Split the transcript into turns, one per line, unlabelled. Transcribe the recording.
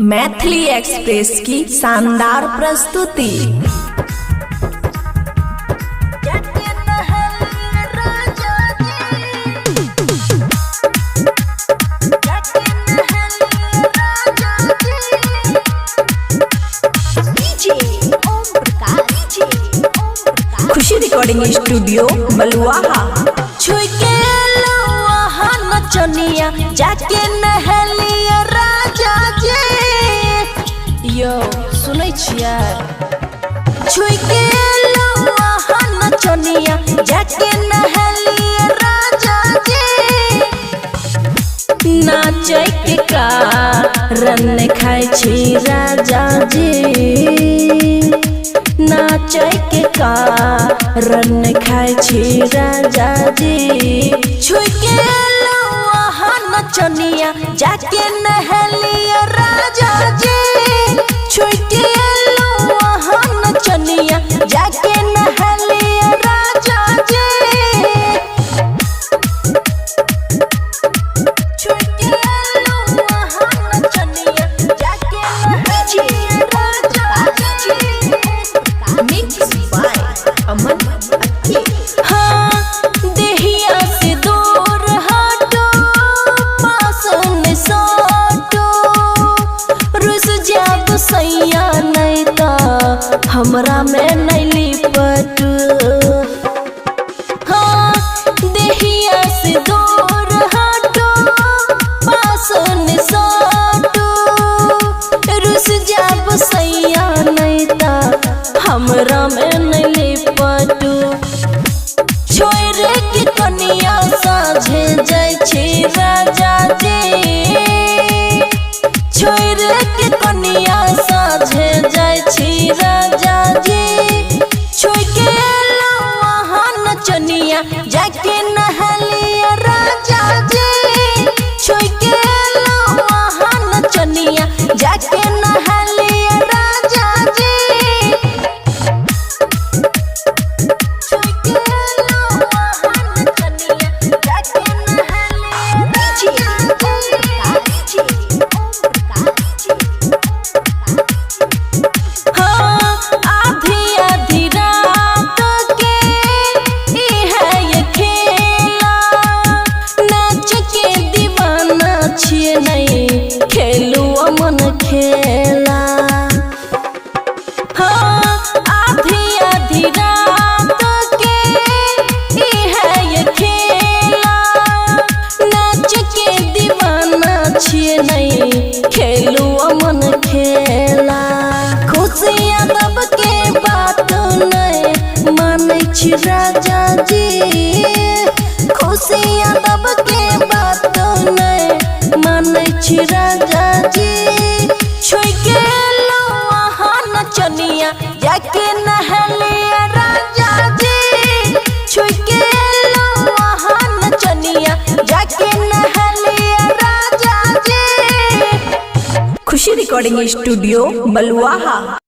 Maithili express की शानदार प्रस्तुति। खुशी रिकॉर्डिंग स्टूडियो बलुआहा।
छुई के लुआहा नचनिया जाके नहलिया राजा जी। यो सुनै छियै? छुई के लुआहा नचनिया जाके नहलिया राजा जी। नाचे के कारण खाइ छी राजा जी। नाचे के कारण खाइ छी राजा जी। छुई के लुआहा नचनिया जाके नहलिया राजा जी। छुई के लुआहा नचनिया जाके नहलिया राजा जी। छुई के लुआहा नचनिया जाके नहलिया राजा जी।
मिक्स बाय अमन अक्की।
हाँ देहिया से दूर हटो, पास में सटो। रुस जाब सैया नहीं तो हमरा में नहीं लिपट। हाँ देहिया से दूर हटो, पास में सटो। रुस जाब सैया नहीं तो हमरा में नहीं लिपटू। छोरे की कनिया साझे जाय छी राजा जी। छोरे की कनिया साझे जाय छी राजा जी। छोई के लुआहा नचनिया जाके नहलिया राजा जी। छोई के लुआहा नचनिया जाके नहलिया राजा जी। खेलू अमन खेला। हाँ आधी आधी रात के है ये खेला। नाच के दीवाना छिए नहीं खेलू अमन खेला। खुशियाँ दब के बात नहीं मानै छी राजा जी। खुशियाँ दब के बात नहीं मानै छी राजा जी। छुई के लुआहा नचनिया जाके नहलिया राजा जी। छुई के लुआहा नचनिया जाके नहलिया राजा जी।
खुशी रिकॉर्डिंग स्टूडियो बलुआहा।